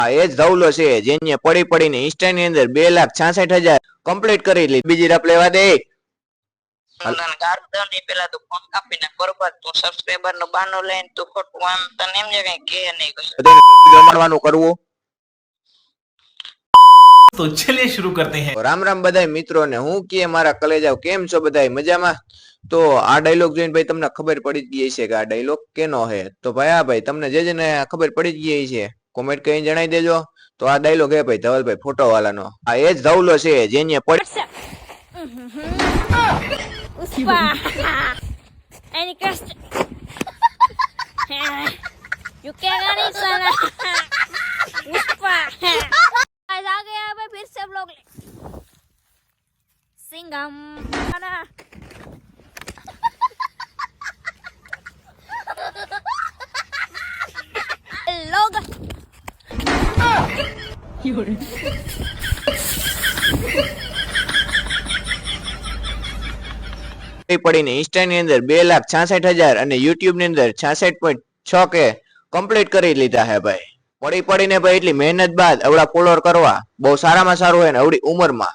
આ એ જ ધવલો છે જેને પડી પડીને ઇન્સ્ટા ની અંદર 2,66,000 કમ્પ્લીટ કરી લીધી. બીજી રપ લેવા દે. પેલા તું ફોન કાપીને બરોબર તું સબસ્ક્રાઇબર નું બાનું લઈને તું ખોટું આમ તને એમ જ કઈ કે નહીં કશું જમાડવાનું કરવું. તો ચલિए शुरू करते हैं. રામ રામ બધાય મિત્રોને. હું કે મારા કલેજાઓ કેમ છો બધાય મજામાં? તો આ ડાયલોગ જોઈને ભાઈ તમને ખબર પડી જ ગઈ છે કે આ ડાયલોગ કેનો છે. તો ભાઈ આ ભાઈ તમને જેને ખબર પડી જ ગઈ છે કોમેન્ટ કરીને જણાવી દેજો. તો આ ડાયલોગ હે ભાઈ ધવલભાઈ ફોટો વાળાનો. આ એ જ ધવલો છે જેને પડી Any question? You क्या नहीं साला पुष्पा आज आ गया भाई फिर से ब्लॉग ले सिंघम ना लोग પડીને ઇન્સ્ટા ની અંદર 2,66,000 અને યુટ્યુબ ની અંદર 66.6K કમ્પ્લીટ કરી લીધા હે ભાઈ. પડી પડીને ભાઈ એટલી મહેનત બાદ અવડા ફોલોઅર કરવા બહુ સારામાં સારું હોય ને અવડી ઉંમરમાં.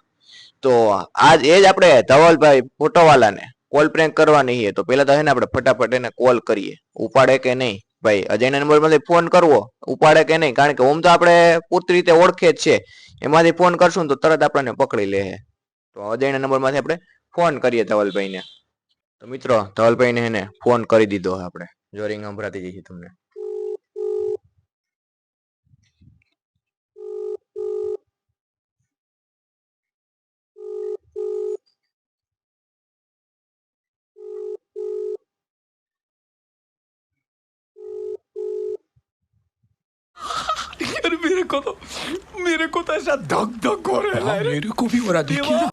તો આજ એ જ આપણે ધવલભાઈ ફોટોવાલાને કોલ પ્રેન્ક કરવાની છે. તો પેલા તો હે ને આપણે ફટાફટ એને કોલ કરીએ. ઉપાડે કે નહીં ભાઈ? અજયના નંબર માંથી ફોન કરવો, ઉપાડે કે નહીં? કારણ કે ઓમ તો આપણે પૂરતી રીતે ઓળખે જ છે. એમાંથી ફોન કરશું તો તરત આપણને પકડી લે. તો અજયના નંબર માંથી આપણે ફોન કરીએ ધવલભાઈને. તો મિત્રો ધવલભાઈને એને ફોન કરી દીધો આપણે. જો રિંગ સંભળાતી જશે તમને. यार मेरे को तो ऐसा धक धक हो रहा है. मेरे को भी हो रहा देखिए.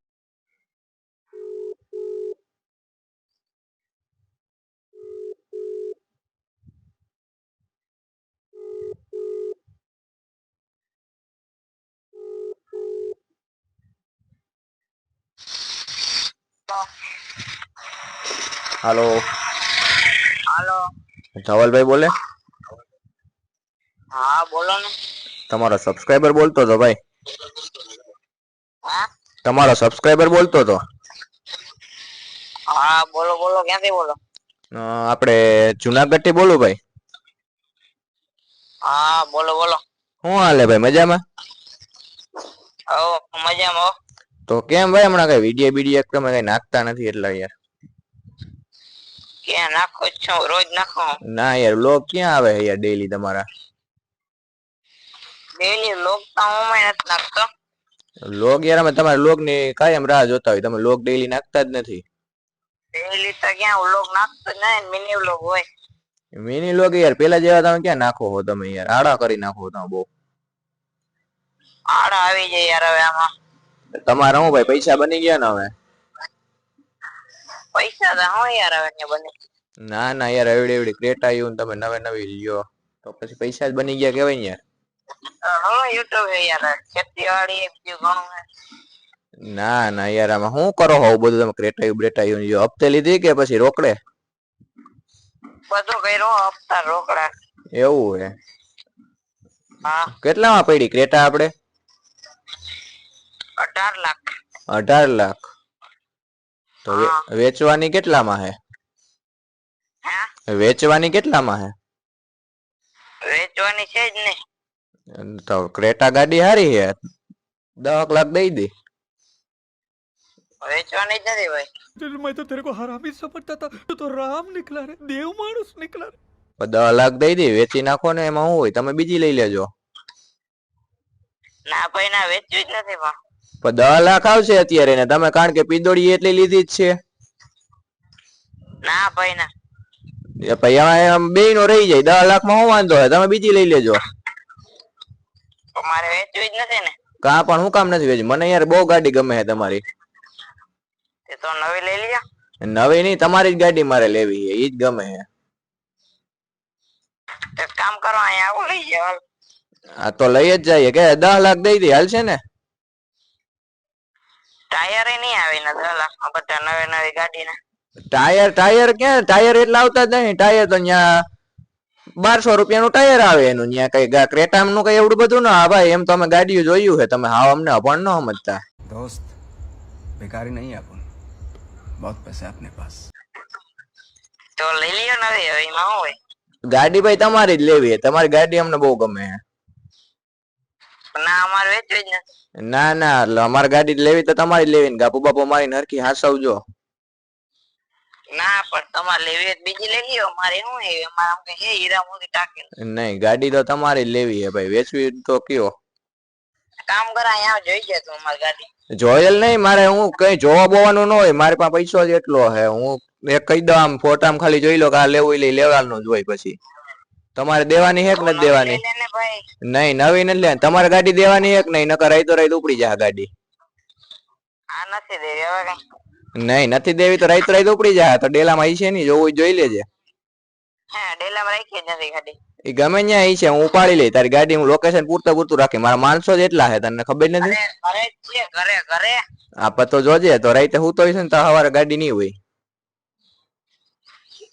હાલો હાલો ધવલભાઈ બોલે? હા બોલો ને. તમારો સબસ્ક્રાઇબર બોલતો હતો ભાઈ. હા તમારો સબસ્ક્રાઇબર બોલતો હતો. હા બોલો બોલો ક્યાંથી બોલો? આપણે જુનાગઢ થી બોલું ભાઈ. હા બોલો બોલો. શું હાલે ભાઈ મજામાં? મજામાં. તો કેમ ભાઈ હમણાં કઈ વિડીયો બીડીયો તમે કઈ નાખતા નથી એટલા યાર? ક્યાં નાખો છો? રોજ નાખો. ના યાર વ્લોગ ક્યાં આવે યાર ડેઈલી તમારા? ડેઈલી લોગ તો હું નથી નાખતો. વ્લોગ યાર અમે તમારા વ્લોગ ની કાયમ રાહ જોતા હોય. તમે વ્લોગ ડેઈલી નાખતા જ નથી. ડેઈલી તો ક્યાં વ્લોગ નાખતો જ નહીં, મિની વ્લોગ હોય. મિની વ્લોગ યાર પેલા જેવા તમે ક્યાં નાખો છો તમે યાર? આડા કરી નાખો તમે બહુ. આડા આવી જાય યાર હવે આમાં. તમારા હું ભાઈ પૈસા બની ગયા ને હવે? પૈસા તો હું યાર હવે ને બને. ના ના યાર એવડી એવડી ક્રેટા આવ્યું તમે નવે નવી લ્યો તો પછી પૈસા જ બની ગયા કેવાય ને યાર. હું યુટ્યુબ હે યાર, ખેતીવાડી બીજું ઘણું હે. ના ના યાર આમાં શું કરો હો બધું તમે? ક્રેટા બ્રેટા આવ્યું હપ્તે લીધી કે પછી રોકડે? બધું કર્યું હપ્તા રોકડા. એવું હે? હા કેટલામાં પડી ક્રેટા આપણે? 18 લાખ. 18 લાખ? તો વેચવાની કેટલામાં હે? વેચવાની કેટલામાં હે? વેચવાની છે જ ને. તો ક્રેટા ગાડી હારી હે, 10 લાખ દઈ દે. વેચવાની જ નથી ભાઈ. मैं तो तेरे को हरामी समझता था, तू तो राम निकला रे, देव मानुस निकला रे. 10 લાખ દઈ દે, વેચી નાખો ને. એમાં શું હોય? તમે બીજી લઈ લેજો. ના ભાઈ ના, વેચવી જ નથી પણ. 10 લાખ આવશે અત્યારે ને તમે કારણ કે પીદોડી એટલી લીધી જ છે. ના ભાઈ ના. બે નો રહી જાય. 10 લાખ માં શું વાંધો હોય? તમે બીજી લઈ લેજો. મારે વેચવી જ નથી ને. કા પણ હું કામ નથી વેચી? મને યાર બહુ ગાડી ગમે છે તમારી. તે તો નવી લઈ લ્યા. નવી નહીં, તમારી જ ગાડી મારે લેવી છે, ઈ જ ગમે છે. એક કામ કરો, અહીંયા આવો લઈ જાવ. હા તો લઈ જ જઈએ. કે 10 લાખ દઈ દે હાલશે ને? ટાયર નહીં આવે ને 10 લાખ માં બધા નવી નવી ગાડી ને. ટાયર ક્યાં? ટાયર એટલા આવતા જ નહીં. ટાયર તો ત્યાં ₹1200 ટાયર આવે એનું. ત્યાં કઈ ક્રેટા નું કઈ એવડું બધું ના ભાઈ. એમ તો અમે ગાડીઓ જોયું છે, તમે હાવ અમને અભણ ન સમજતા. दोस्त बेकारी नहीं है अपन बहुत पैसे अपने पास તો લઈ લ્યો ને હવે એમાં શું હોય. ગાડી ભાઈ તમારી જ લેવી છે. તમારી ગાડી અમને બહુ ગમે છે. ના અમારે વેચવી જ નથી. ના ના, એટલે અમારે ગાડી લેવી તો તમારી જ લેવી ને. ગાપુ બાપુ મારી નરખી હાસવજો. ના પણ તમારે લેવી હોય તો બીજી લઈ લ્યો. મારે શું હે અમારે આમ કે હે હીરા મોતી ટાકેલ. નહીં, ગાડી તો તમારી જ લેવી છે ભાઈ. વેચવી તો કયો. કામ કરા અહીંયા જોઈ જાય તું અમારી ગાડી. જોયેલ નહીં મારે. હું કઈ જોવા બોવાનું ન હોય. મારી પાસે પૈસો જ એટલો છે. હું એક કહી દઉં આમ ફોટામાં ખાલી જોઈ લો કે આ લેવું લઈ લેવાનું જ હોય. પછી તમારે દેવાની હે કે નથી દેવાની? લઈ લે ને ભાઈ. નહીં, નવી નથી લેવાની. તમારે ગાડી દેવાની હે કે નહીં? નકર રાઈ તો રાઈ ઉપડી જાય ગાડી. આ નથી દેવી હવે કઈ. નહીં, નથી દેવી તો રાઈ ઉપડી જાય. તો ડેલામાં ઈ છે નહીં, જોવું હોય જોઈ લેજે. હા ડેલામાં રાખી જ નથી ગાડી. એ ગમે ત્યાં ઈ છે, હું ઉપાડી લઈ તારી ગાડી. હું લોકેશન પૂરતું રાખી. મારા માણસો જ એટલા છે, તને ખબર નથી? ઘરે જ છે ઘરે ઘરે. આ પતો જોજે. તો રાઈતે હું તો છે ને તો સવારે ગાડી નહીં હોય.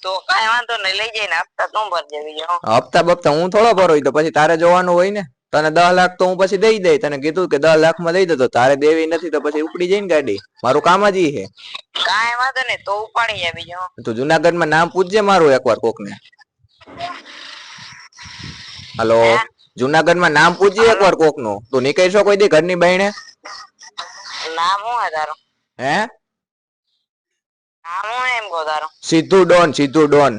તો કાઈ વાંધો નહીં લઈ જઈને હપ્તા તું ભરજે બીજો. હપ્તા બપ્તા હું થોડો ભરો. તો પછી તારે જોવાનું હોય ને. તને 10 લાખ તો હું પછી દઈ દઈ. તને કીધું કે 10 લાખ માં દઈ દે. તો તારે દેવી નથી તો પછી ઉપડી જાય ને ગાડી. મારું કામ જ ઈ છે. કાઈ વાંધો નહીં તો ઉપાડી જાય બીજો. તું જુનાગઢ માં નામ પૂછજે મારું એકવાર કોક ને. હલો, જુનાગઢ માં નામ પૂછજે એકવાર કોક નું. તું નીકળશો કોઈ દી ઘરની બહેણે? નામ શું હે તારું? હે, નામ શું એમ કહો તારું? સીધું ડોન, સીધું ડોન.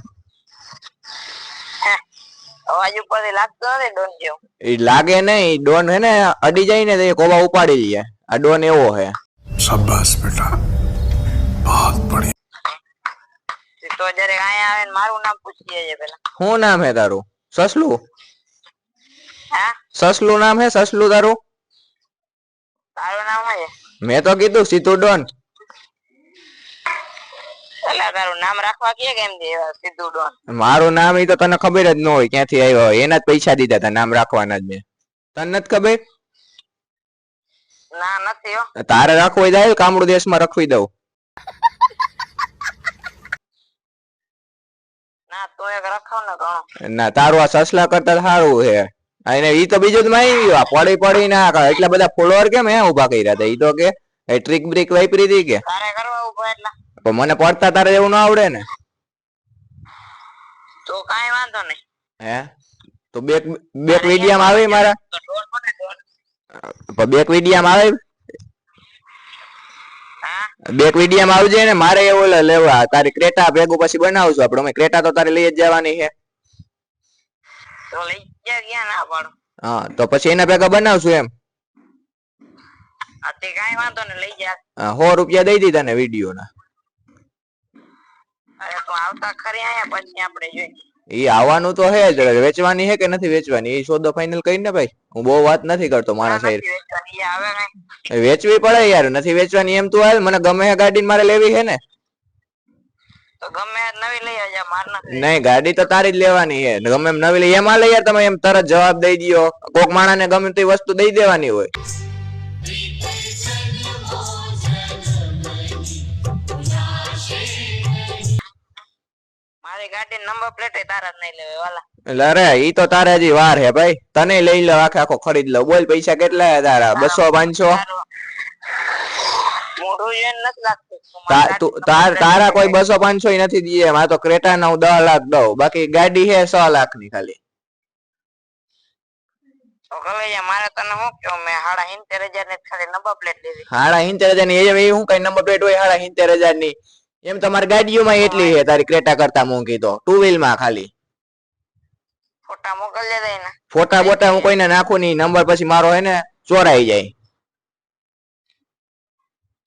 અવાજ ઉપરથી લાગતો નથી ડોન જેવું. એ લાગે નહીં. ડોન હે ને અડી જાય ને તો એ કોબા ઉપાડી લઈએ. આ ડોન એવો હે. शाबाश बेटा बहुत बढ़िया તો જયારે અહીંયા આવે ને મારું નામ પૂછી લેજે પેલા. શું નામ હે તારું? સસલું? હા સસલું નામ હે? સસલું તારું? તારું નામ શું છે? મેં તો કીધું સીધું ડોન. એટલે તારું નામ રાખવા કે કેમ દે સીધું ડોન? મારું નામ ઈ તો તને ખબર જ ન હોય ક્યાંથી આવ્યો હોય. એના જ પૈસા દીધા હતા નામ રાખવાના જ મેં. તને નથી ખબર? ના નથી હો. તારે રાખવું હોય જાય કામડું દેશમાં રખવી દઉં. ના તું એક રખાવ ને ઘણો. ના, તારું આ સસલા કરતા સારું છે. અને ઈ તો બીજું જ માં આ પડી ના એટલા બધા ફોલોવર કેમ હે ઉભા કર્યા હતા? ઈ તો કે ટ્રીક બ્રિક વાપરી હતી કે તારે કરવા ઉભા એટલા? પણ મને પડતા તારે એવું ના આવડે ને. તો કાઈ વાંધો નહીં. હે, તો બેક વિડીયામાં આવે મારા? તો ડોન બને ડોન. પણ બેક વિડીયામાં આવે? હા બેક વિડીયામાં આવજે ને. મારે એવું લેવા તારી ક્રેટા ભેગું પછી બનાવશું આપણે. અમે ક્રેટા તો તારે લઈ જ જવાની છે. તો લઈ ગયા ક્યાં ના પાડું. હા, તો પછી એના ભેગા બનાવશું એમ. તે કાઈ વાંધો નહીં લઈ જા. ₹100 દઈ દીધા ને વિડીયો ના. અરે તું આવતા ખરી આયા પછી આપણે જોઈએ. ઈ આવવાનું તો હે જ. વેચવાની હે કે નથી વેચવાની એ સોદો ફાઇનલ કરીને ભાઈ. હું બહુ વાત નથી કરતો માણસ નથી વેચવાની, એ આવે કઈ. વેચવી પડે યાર. નથી વેચવાની એમ તું હાલ. મને ગમે હે ગાડી મારે લેવી હે ને. તો ગમે એ નવી લઈ આવજે માર નથી. નહીં, ગાડી તો તારી જ લેવાની હે. ગમે એમ નવી લઈ એમાં લઈ યાર. તમે એમ તરત જવાબ દઈ દયો. કોક માણસને ગમે તે વસ્તુ દઈ દેવાની હોય. મારી ગાડી નંબર પ્લેટ તારા જ નહીં લેવે વાલા. એટલે અરે ઈ તો તારે હજી વાર હે ભાઈ. તને લઈ લો આખો ખરીદ લો. બોલ પૈસા કેટલા હે તારા? 200 500? મોઢું જોઈને નથી લાગતું. તારા કોઈ 200 500 નથી દીએ. મારે તો ક્રેટા ના હું 10 લાખ દઉં. બાકી ગાડી હે 100 લાખ ની ખાલી. તો કલેજા મારે તને શું કહું, મેં 70,000 ની ખાલી નંબર પ્લેટ લીધી. 70,000 ની એ હું કઈ નંબર પ્લેટ હોય 70,000 ની? એમ તમારી ગાડીઓમાં એટલી હે તારી ક્રેટા કરતા મોંઘી તો. 2 વ્હીલ માં ખાલી. ફોટા મોકલજે દઈ ને. ફોટા બોટા હું કોઈને નાખું નહીં. નંબર પછી મારો હે ને ચોરાઈ જાય.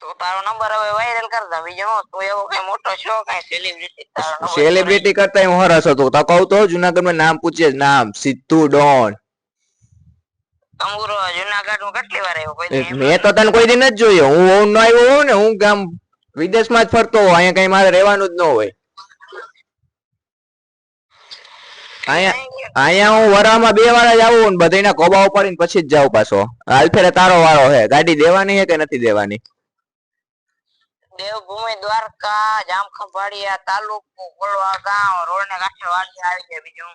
તો તારો નંબર હવે વાયરલ કર દે. બીજો હું તું એવો કઈ મોટો છો કઈ સેલિબ્રિટી તારો નંબર સેલિબ્રિટી કરતા હું હરસ હતો. તો કહું તો જુનાગઢ માં નામ પૂછે નામ સીધું ડોન. તંબુરો જુનાગઢ માં કેટલી વાર આવ્યો કોઈ દી? મેં તો તને કોઈ દી નથી જોયો. હું નો આવ્યો હોઉં ને. હું ગામ વિદેશમાં જ ફરતો હોય. અહીંયા કઈ મારે રહેવાનું જ ન હોય. અહીંયા હું વરામાં 2 વાર જ આવું ને બધાના કોબા ઉપાડીને પછી જ જાઉં પાછો. હાલફેરે તારો વારો હે. ગાડી દેવાની હે કે નથી દેવાની? દેવભૂમિ દ્વારકા જામખંભાળિયા તાલુકો કોલવા ગામ રોડ ને કાંઠે વાડી આવી જાય. બીજું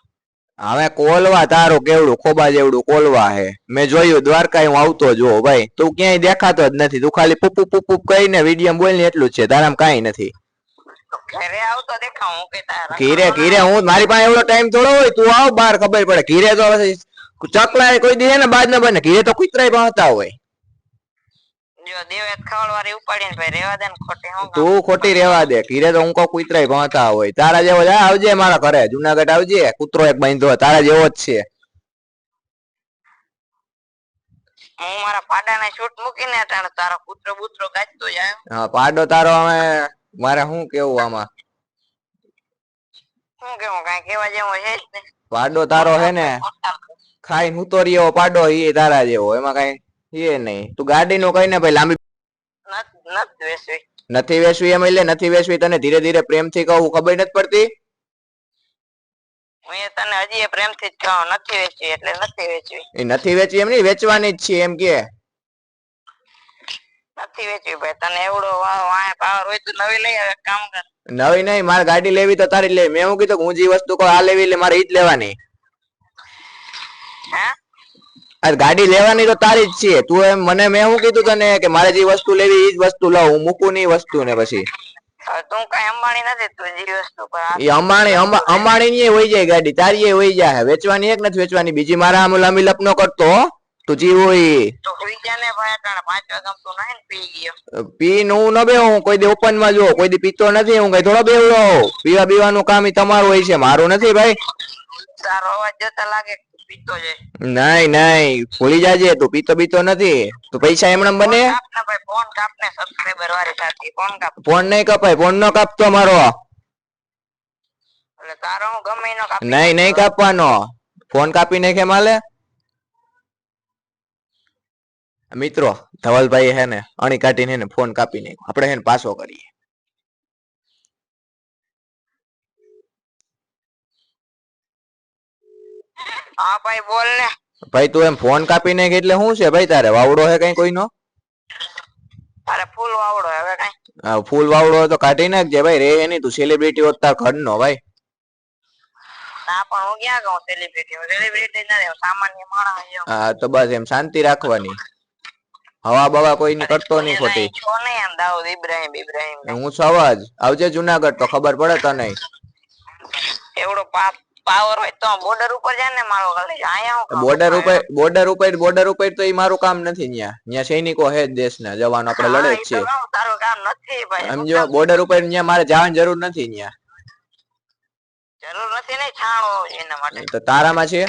હવે કોલવા તારું કેવડું ખોબા જેવડું કોલવા હે મેં જોયું દ્વારકા હું આવતો જો ભાઈ તું ક્યાંય દેખાતો જ નથી તું ખાલી પુપ પુપ પુપ કહીને વિડીયો બોલ ને એટલું જ છે તારામાં કાંઈ નથી ઘરે આવતો દેખાવ હું કે તારા ઘીરે હું મારી પાસે એવડો ટાઈમ થોડો હોય તું આવ બહાર ખબર પડે ઘીરે તો ચકલા કોઈ દે ને બાદ ન બને ઘીરે તો કુતરાય પહોંચતા હોય જો દેવેત ખવડવારી ઉપાડીને ભાઈ રેવા દે ને ખોટી હું તું ખોટી રેવા દે ઘીરે તો હું કહું કુતરાય પહોંચતા હોય તારા જેવો જ આવજે મારા ઘરે જુનાગઢ આવજે કૂતરો એક બાંધો તારા જેવો જ છે હું મારા પાડાને શૂટ મૂકીને અટાણે તારો કૂતરો બૂતરો ગાજતો જાય હા પાડો તારો અમે મારે શું કેવું આમાં શું કેવું કઈ કેવા જેવું છે જ નહીં પાડો તારો હે ને ખાઈ હું તો રહ્યો પાડો એ તારા જેવો એમાં કઈ એ નહીં તું ગાડી નું કઈ ને ભાઈ લાંબી નથી વેસવી નથી વેચવી એમ એટલે નથી વેચવી તને ધીરે ધીરે પ્રેમથી કહું ખબર નથી પડતી હું એ તને હજી એ પ્રેમથી જ કહું નથી વેચવી એટલે નથી વેચવી એ નથી વેચવી એમ નહીં વેચવાની જ છે એમ કે નથી વેચવી ભાઈ તને એવડો વાય પાવર હોય તો નવી લઈ આવે કામ કર નવી નહીં મારે ગાડી લેવી તો તારી જ લેવી મેં હું કીધું કે હું જે વસ્તુ કહું આ લેવી એટલે મારે ઈ જ લેવાની હે આ ગાડી લેવાની તો તારી જ છે તું એમ મને મેં શું કીધું તને કે મારે જે વસ્તુ લેવી ઈ જ વસ્તુ લઉં હું મૂકું ની વસ્તુ ને પછી હવે તું કઈ અંબાણી નથી તું જે વસ્તુ પર એ અંબાણી ની હોય જાય ગાડી તારી એ હોય જાય વેચવાની એક નથી વેચવાની બીજી મારા આમ લાંબી લપ નો કરતો હો. તું જી હોય તો સુઈ જા ને ભાઈ અટાણે 5 વાગ્યા તું નહીં ને પી ગયો પી નું ન બે હું કોઈ દી ઓપન માં જો કોઈ દી પીતો નથી હું કઈ થોડો બેવડો પીવા બીવાનું કામ ઈ તમારું હોય છે મારું નથી ભાઈ તારો અવાજ જોતા લાગે પીતો છે નહીં નહીં ભૂલી જાજે તું પીતો બીતો નથી તું પૈસા એમણે બને કાપને ભાઈ ફોન કાપને સબસ્ક્રાઇબર વાળી સાથે ફોન કાપ ફોન નહીં કપાય ફોન નો કાપતો મારો એટલે તારો હું ગમે એનો કાપ નહીં કાપવાનો ફોન કાપી નાખે માલે મિત્રો ધવલભાઈ હે ને અણી કાઢીને ને ફોન કાપી નાખ્યો આપણે હે ને પાછો કરીએ હા ભાઈ બોલ ને ભાઈ તું એમ ફોન કાપી નાખ એટલે શું છે ભાઈ તારે વાવડો હે કઈ કોઈનો અરે ફૂલ વાવડો હવે કઈ ફૂલ વાવડો હોય તો કાઢી નાખજે ભાઈ રે એની તું સેલિબ્રિટી હોત તાર ઘરનો ભાઈ ના પણ હું ક્યાં કહું સેલિબ્રિટી નથી સામાન્ય માણસ છું. હા તો બસ એમ શાંતિ રાખવાની હવા બવા કોઈની કરતો નહીં ખોટી છો નહીં એમ દાઉદ ઇબ્રાહિમ હું સવાજ આવજે જુનાગઢ તો ખબર પડે તને એવડો પાવર હોય તો બોર્ડર ઉપર જાય ને મારો કલેજ આયા હું બોર્ડર ઉપર તો ઈ મારું કામ નથી ન્યા સૈનિકો હે જ દેશના જવાનો આપણે લડે જ છે તારું કામ નથી ભાઈ સમજો બોર્ડર ઉપર ન્યા મારે જવાની જરૂર નથી ન્યા જરૂર નથી ને છાણો એના માટે તો તારામાં છે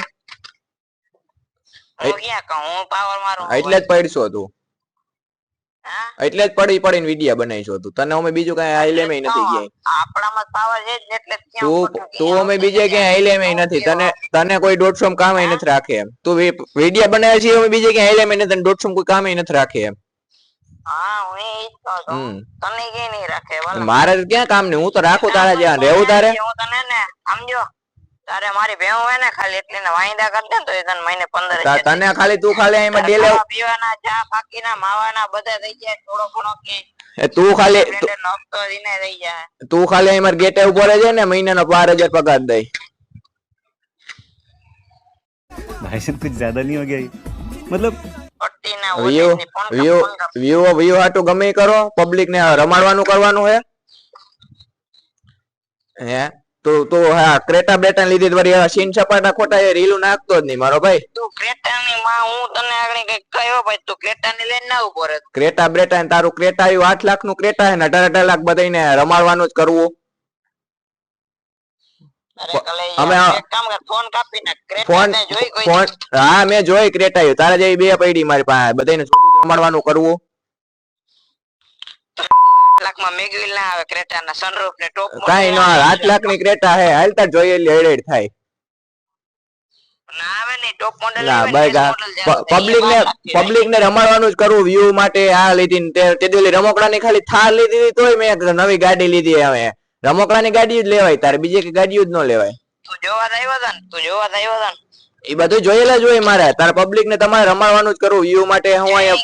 હું ક્યાં કહું હું પાવર મારું એટલે જ પડશો તું હા એટલે જ પડીને વિડિયા બનાવીશો તું તને અમે બીજું કઈ આઈલેમે નથી ગયા આપણામાં પાવર છે જ એટલે ક્યાં તું અમે બીજે ક્યાંય આઈલેમે નથી તને કોઈ 150 કામ નથી રાખે એમ તું વિડિયા બનાવે છે અમે બીજે ક્યાંય આઈલેમે નથી તને 150 કોઈ કામ નથી રાખે એમ હા હું એ જ કહું છું તને કે નહીં રાખે ભલે મારે ક્યાં કામ નહીં હું તો રાખું તારા જ્યાં રહેવું તારે હું તને ને સમજો તારે મારી ભેહું હોય ને ખાલી એટલે ને વાયદા કરી દે ને તો એ તને મહિને 15,000 તને ખાલી તું ખાલી એમાં ડેલે પીવાના ચા પાકીના માવાના બધા થઈ જાય થોડો ઘણો કે તું ખાલી નોકતો દીને થઈ જાય તું ખાલી અમાર ગેટે ઉભો રહેજે ને મહિનાનો 12,000 પગાર દઈ भाई साहब कुछ ज्यादा नहीं हो गया ये? मतलब પટ્ટીના વ્યૂ હાટુ ગમે ઈ કરો પબ્લિક ને રમાડવાનું કરવાનું હે તો હા ક્રેટા બેટા લીધી વળી સીન સપાટા ખોટા એ રીલું નાખતો જ નહીં મારો ભાઈ તું ક્રેટાની માં હું તને આગળ કઈ કયો ભાઈ તું ક્રેટાની લઈને ના ઉભો રહે ક્રેટા બ્રેટા તારું ક્રેટા આવ્યું 8 લાખ નું ક્રેટા હે ને 18 લાખ બધાને રમાડવાનું જ કરવું અમે ફોન કાપી નાખ ફોન હા મેં જોઈ ક્રેટા આવ્યું તારા જેવી બે પડી મારી પાસે બધાને રમાડવાનું કરવું લાખમાં મેગવિલ ના આવે ક્રેટા ના સનરૂફ ને ટોપ કઈ ન 8 લાખ ની ક્રેટા હે હાલતા જોઈએ એટલે હેડેડ થાય ના આવે ને ટોપ મોડેલ ના ભાઈ પબ્લિક ને રમાડવાનું જ કરવું વ્યૂ માટે આ લીધી તે દેલી રમકડાની ખાલી થાર લીધી તોય મેં નવી ગાડી લીધી હવે રમકડાની ગાડી જ લેવાય તારે બીજે કે ગાડીઓ જ ન લેવાય તું જોવા આવ્યો હતા એ બધું જોયેલા જ હોય મારે તારે પબ્લિક ને તમારે રમાડવાનું જ કરવું વ્યૂ માટે હું અહીંયા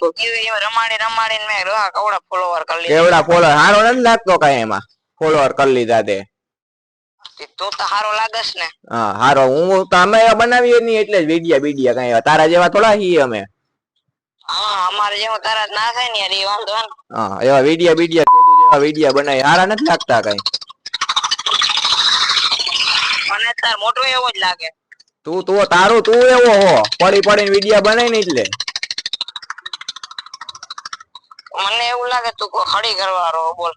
રમાડીને મેં કવડા ફોલોવર કરી લીધા કેવડા ફોલોવર હારો નથી લાગતો કઈ એમાં ફોલોવર કરી લીધા તે તું તો હારો લાગસ ને. હા હારો હું તો અમે બનાવીએ નહીં એટલે જ વિડિયા કઈ તારા જેવા થોડા છીએ અમે. હા અમારે જેવું તારા ના થાય ને યાર એ વાંધો ને. હા એવા વિડિયા જેવા વિડિયા બનાવી હારા નથી લાગતા કઈ. મને તાર મોટો એવો જ લાગે. તું એવો હો પડીને વિડિયા બનાવી ને એટલે. મને એવું લાગે તું કોઈ હળી કરવારો બોલ.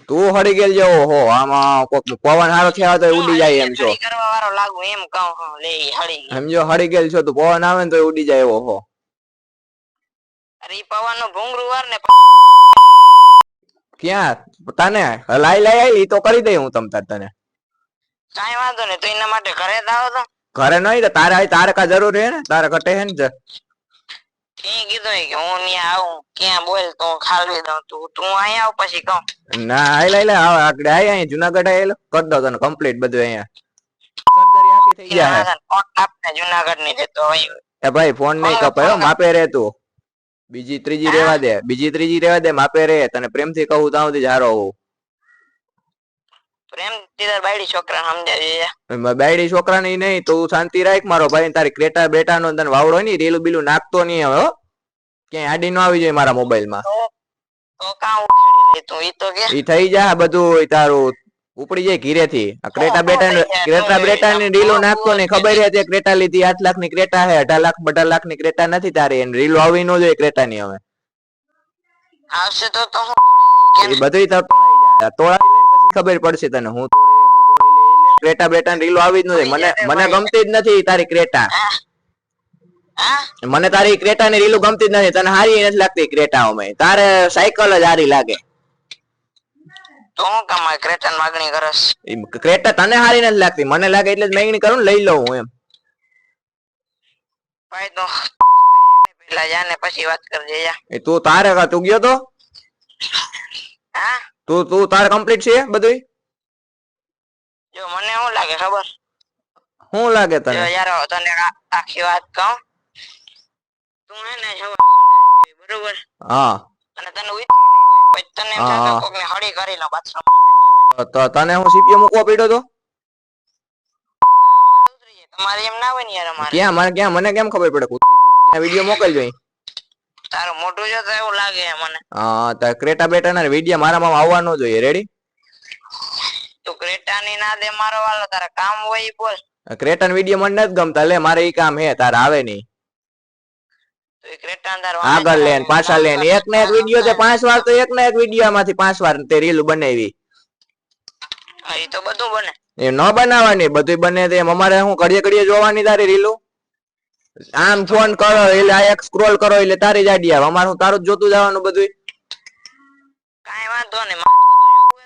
તું હળી ગયેલ જેવો હો આમાં પવન હારો થયા તો ઉડી જાય એમ છો. હળી કરવા વાળો લાગુ એમ કહું લે હળી. સમજો હળી ગયેલ છો તું પવન આવે ને તો ઉડી જાય એવો હો. અરે ઈ પવન નું ભૂંગરું વાર ને. ક્યાં તને લાઈ ઈ તો કરી દઈ હું તને. કાઈ વાંધો નહીં તો એના માટે ઘરે જ આવો તો. ઘરે નહીં તો તારે કા જરૂર હે ને તારે ઘટે હે ને કીધું કે હું ત્યાં આવું ક્યાં બોલ તો ખાલવી દઉં તું અહીંયા આવ પછી કહું. ના આગળ અહીંયા જુનાગઢ આયેલો કર દો તને કમ્પ્લીટ બધું અહીંયા સર્જરી આખી થઈ જાય. આપને જુનાગઢ ની દેતો હોય. એ ભાઈ ફોન નહીં કપાયો માપે રે તું. બીજી ત્રીજી રેવા દે માપે રે તને પ્રેમથી કહું ત્યાં સુધી હારો હોઉં. પ્રેમથી તાર બાયડી છોકરા સમજાવી. બાયડી છોકરા ની નહીં તું શાંતિ રાખ મારો ભાઈ તારી ક્રેટા બેટા નો તને વાવડો નહીં રેલું બીલું નાખતો નહીં હવે ક્યાંય આડી નો આવી જાય મારા મોબાઈલ માં. તો કાં ઉખેડી લે તું ઈ તો કે ઈ થઈ જાય બધું તારું ઉપડી જાય ઘીરે થી. ક્રેટા બેટા ની રીલો નાખતો નહીં ખબર છે ક્રેટા લીધી 8 લાખ ની ક્રેટા હે 18 લાખ 12 લાખ ની ક્રેટા નથી તારી એને રીલો આવી ન જોઈએ ક્રેટા ની હવે આવશે તો હું એ બધું તોડાઈ લઈને પછી ખબર પડશે તને હું તોડી ક્રેટા બેટા ની રીલો આવી જ નથી મને ગમતી જ નથી તારી ક્રેટા. મને તારી ક્રેટા ની રીલો ગમતી જ નથી તને હારી નથી લાગતી ક્રેટા માં તારે સાયકલ જ હારી લાગે. તો હું કમાય ક્રેટા માગણી કરસ. ક્રેટા તને હારી નથી લાગતી મને લાગે એટલે જ માગણી કરું લઈ લઉં હું એમ. ભાઈ તો પેલા જાને પછી વાત કરજે જા. તું તું ગયો તો હા તું તારે કમ્પ્લીટ છે બધું. જો મને શું લાગે ખબર શું લાગે તને યાર તને આખી વાત કહું તું હે ને બરોબર હા અને તને ઉતરું નહીં હોય પછી તને એમ થાય કે કોકને હળી કરી લો બાથરૂમ તો તને હું સીપીયુ મૂકવા પડ્યો તો તમારે એમ ના હોય ને યાર અમારે ક્યાં મને કેમ ખબર પડે કૂતરી ગયું ક્યાં વિડિયો મોકલજો અહીં. તારું મોટું જો તો એવું લાગે મને. હા તો ક્રેટા બેટા ના વિડિયો મારામાં આવવા ન જોઈએ રેડી. તું ક્રેટા ની ના દે મારો વાલો તારા કામ હોય ઈ બોલ. ક્રેટા વિડિયો મને નથી ગમતા લે મારે ઈ કામ હે તારે આવે નહીં. તો એ ક્રેટા તાર આગળ લેન પાછા લેન એક ને એક વિડિયો તે 5 વાર તો એક ને એક વિડિયો માંથી 5 વાર તે રીલ બનાવી. ઈ તો બધું બને એ ન બનાવવાની બધું બને તે અમારે હું ઘડીએ જોવાની તારી રીલું. આમ ફોન કરો એટલે આ એક સ્ક્રોલ કરો એટલે તારી જ આઈડિયા આવે અમારે હું તારું જ જોતું જવાનું બધું. કાઈ વાંધો નહીં મારું બધું જોવું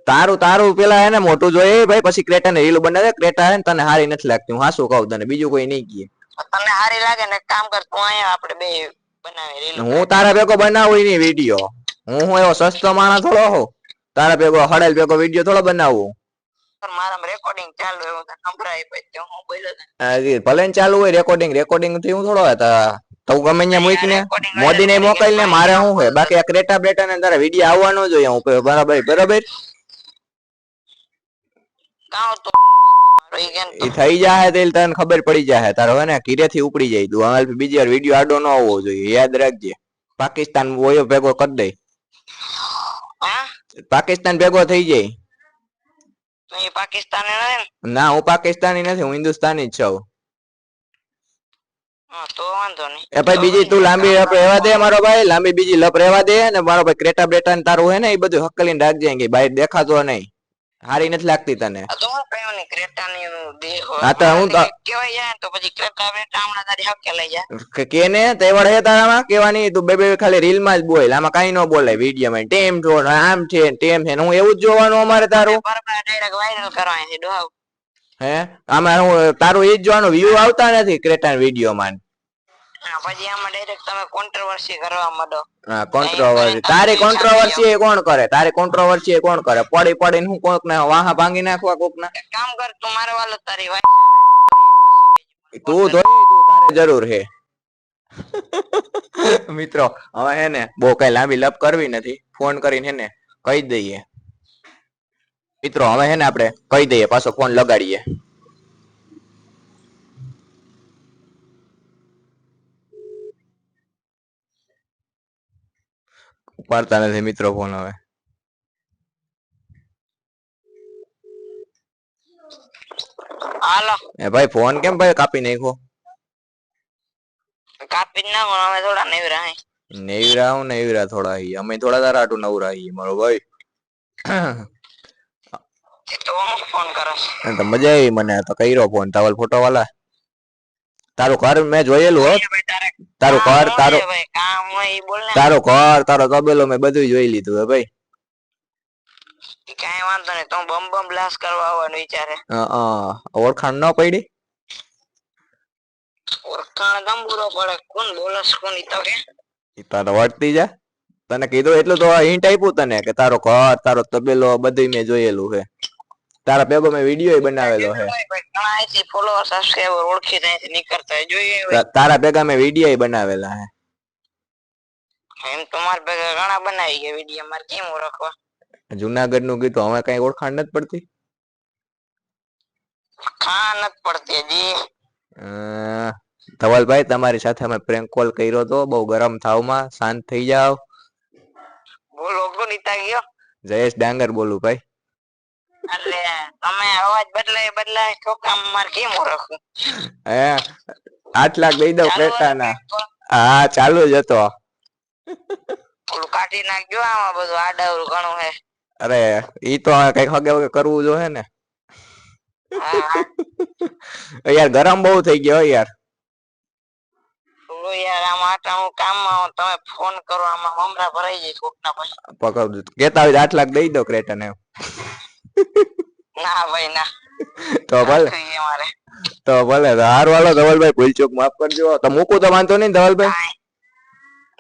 તારે. તારું પેલા એને મોટું જોઈએ ભાઈ પછી ક્રેટા ને રીલ બનાવે ક્રેટા હે ને તને હારી નથી લાગતી હું હાસું કહું તને બીજું કોઈ નહીં કહે. તને હારી લાગે ને કામ કર તું અહીંયા આપણે બે બનાવી રીલ. હું તારા ભેગો બનાવું નહીં વિડિયો હું એવો સસ્તો માણસ થોડો હોઉં તારા ભેગો હડેલ ભેગો વિડિયો થોડો બનાવું. મારા રેકોર્ડિંગ ચાલુ એવું તને સંભળાય પછી હું બોલ્યો ભલે ચાલુ હોય રેકોર્ડિંગ થી હું થોડો તો ગમે ત્યાં મૂકીને મોદી ને મોકલી ને મારે શું હોય બાકી આ ક્રેટા બેટા ને તારા વિડિયો આવવાનો જોઈએ હું બરાબર કાં તો એ થઈ જાય તો તને ખબર પડી જાય તારો હે ને ઘીરે થી ઉપડી જાય તું હવે બીજી વાર વિડિયો આડો ન આવવો જોઈએ યાદ રાખજે. પાકિસ્તાન ઓયો ભેગો કરી દે પાકિસ્તાન ભેગો થઈ જાય. તો એ પાકિસ્તાની નથી ના હું પાકિસ્તાની નથી હું હિન્દુસ્તાની જ છું. તો વાંધો નહીં એ ભાઈ બીજી તું લાંબી લપ રહેવા દે મારો ભાઈ લાંબી બીજી લપ રહેવા દે ને મારો ભાઈ ક્રેટા બ્રેટા તારું હે ને એ બધું હકલીને રાખજે કે ભાઈ દેખાતો નહીં હારી નથી લાગતી તને. તો હું કયો ને ક્રેટા ની દેહ હા તો હું તો કેવાય જાય તો પછી ક્રેટા બ્રેટા હમણાં તારી હકે લઈ જાય કે ને તેવડ હે તારામાં કેવાની તું બે ખાલી રીલ માં જ બોલ આમાં કાઈ ન બોલાય વિડિયો માં ટેમ છો આમ છે ટેમ છે હું એવું જ જોવાનું અમારે તારું ડાયરેક્ટ વાયરલ કરવાની છે ડોહાવ હે આમાં હું તારું એ જ જોવાનું વ્યૂ આવતા નથી ક્રેટા વિડિયો માં પછી આમાં ડાયરેક્ટ તમે કોન્ટ્રોવર્સી કરવા માંડો. હા કોન્ટ્રોવર્સી તારી કોન્ટ્રોવર્સી એ કોણ કરે તારી કોન્ટ્રોવર્સી એ કોણ કરે પડીને હું કોક ને વાહા ભાંગી નાખવા કોક ના કામ કર તું મારો વાલો તારી વાત તું તારે જરૂર હે મિત્રો હવે હે ને બહુ કઈ લાંબી લપ કરવી નથી ફોન કરીને હે ને કહી દઈએ મિત્રો હવે હે ને આપણે કહી દઈએ, પાછો ફોન લગાડીએ. ઉપાડતા નથી મિત્રો ફોન હવે. હાલો એ ભાઈ ફોન કેમ ભાઈ કાપી નાખ્યો? કાપી જ નાખો, અમે થોડા નેવરા હે. નેવરા થોડા હી, અમે થોડા તારા આટું નવરા હી મારો ભાઈ. તો હું ફોન કરસ. તો મજા આવી મને તો કર્યો ફોન. તાવલ ફોટો વાળા તારું ઘર મેં જોયેલું હો. તારું ઘર ભાઈ કામ હોય ઈ બોલ ને. તારું ઘર તારો તબેલો મેં બધું જોઈ લીધું હે ભાઈ. કાંઈ વાંધો નહીં, તો બમ બમ બ્લાસ્ટ કરવા આવવાનું વિચારે. ઓળખાણ ન પડી? ઓળખાણ ગંભૂરો પડે, કોણ બોલસ કોણ ઈ તો કે. ઈ તારે વળતી જા. તને કીધું એટલું તો હિન્ટ આપ્યું તને કે તારો ઘર તારો તબેલો બધું મેં જોયેલું છે. તારા ભેગો મેં વિડીયો બનાવેલો છે. ઘણા છે ફોલોવર સબસ્ક્રાઇબર ઓળખી જાય છે નીકળતા જોઈએ. તારા ભેગા મેં વિડીયો બનાવેલા છે. એમ તમાર ભેગા ઘણા બનાવી ગયા વિડીયો, મારે કેમ ઓળખવા? જુનાગઢ નું કીધું હવે કઈ ઓળખાણ નથી પડતી. ખાન નથી પડતી હજી. ધવલભાઈ તમારી સાથે અમે પ્રેન્ક કોલ કર્યો તો, બહુ ગરમ થાવમાં શાંત થઈ જાવ. બોલો કોણ નીતા ગયો? જયેશ ડાંગર બોલું ભાઈ. એટલે તમે અવાજ બદલાય છોકરા, મારે કેમ ઓળખવું? 8 લાખ દઈ દઉં ક્રેટાના. હા ચાલુ જ હતો. ઓલું કાઢી નાખજો, આમાં બધું આડાવરું ઘણું હે. અરે ઈ તો કઈક હગે વગે કરવું જોઈએ ને. યાર ગરમ બહુ થઈ ગયો યાર. યાર આમાં આટા હું કામમાં, તમે ફોન કરો આમાં મમરા ભરાઈ જાય કોકના પછી. પકડ કેતા હોય 8 લાખ દઈ દો ક્રેટા ને. ના ભાઈ ના. તો ભલે હારું હાલો ધવલભાઈ, ભૂલચૂક માફ કરજો. તો મૂકું તો વાંધો નહીં ધવલભાઈ?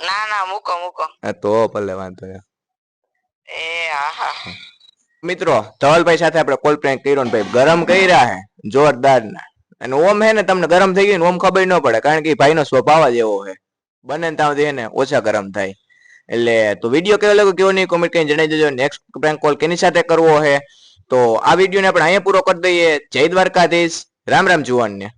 ના મૂકો. તો ભલે વાંધો નહીં. એ હા મિત્રો ધવલભાઈ સાથે આપણે કોલ પ્રેન્ક કર્યો ને ભાઈ, ગરમ કર્યા હે જોરદાર ના. અને ઓમ હે ને તમને ગરમ થઈ ગયું ને ઓમ ખબર ન પડે, કારણ કે ભાઈ નો સ્વભાવ જ એવો છે. બને ને ત્યાં ને ઓછા ગરમ થાય. એટલે તો વિડીયો કેવો લાગ્યો કેવો નહીં કોમેન્ટ કરીને જણાવી દેજો. નેક્સ્ટ પ્રેન્ક કોલ કેની સાથે કરવો છે તો આ વિડીયો ને આપણે અહીંયા પૂરો કરી દઈએ. જય દ્વારકાધીશ, રામ રામ જુવાન ને.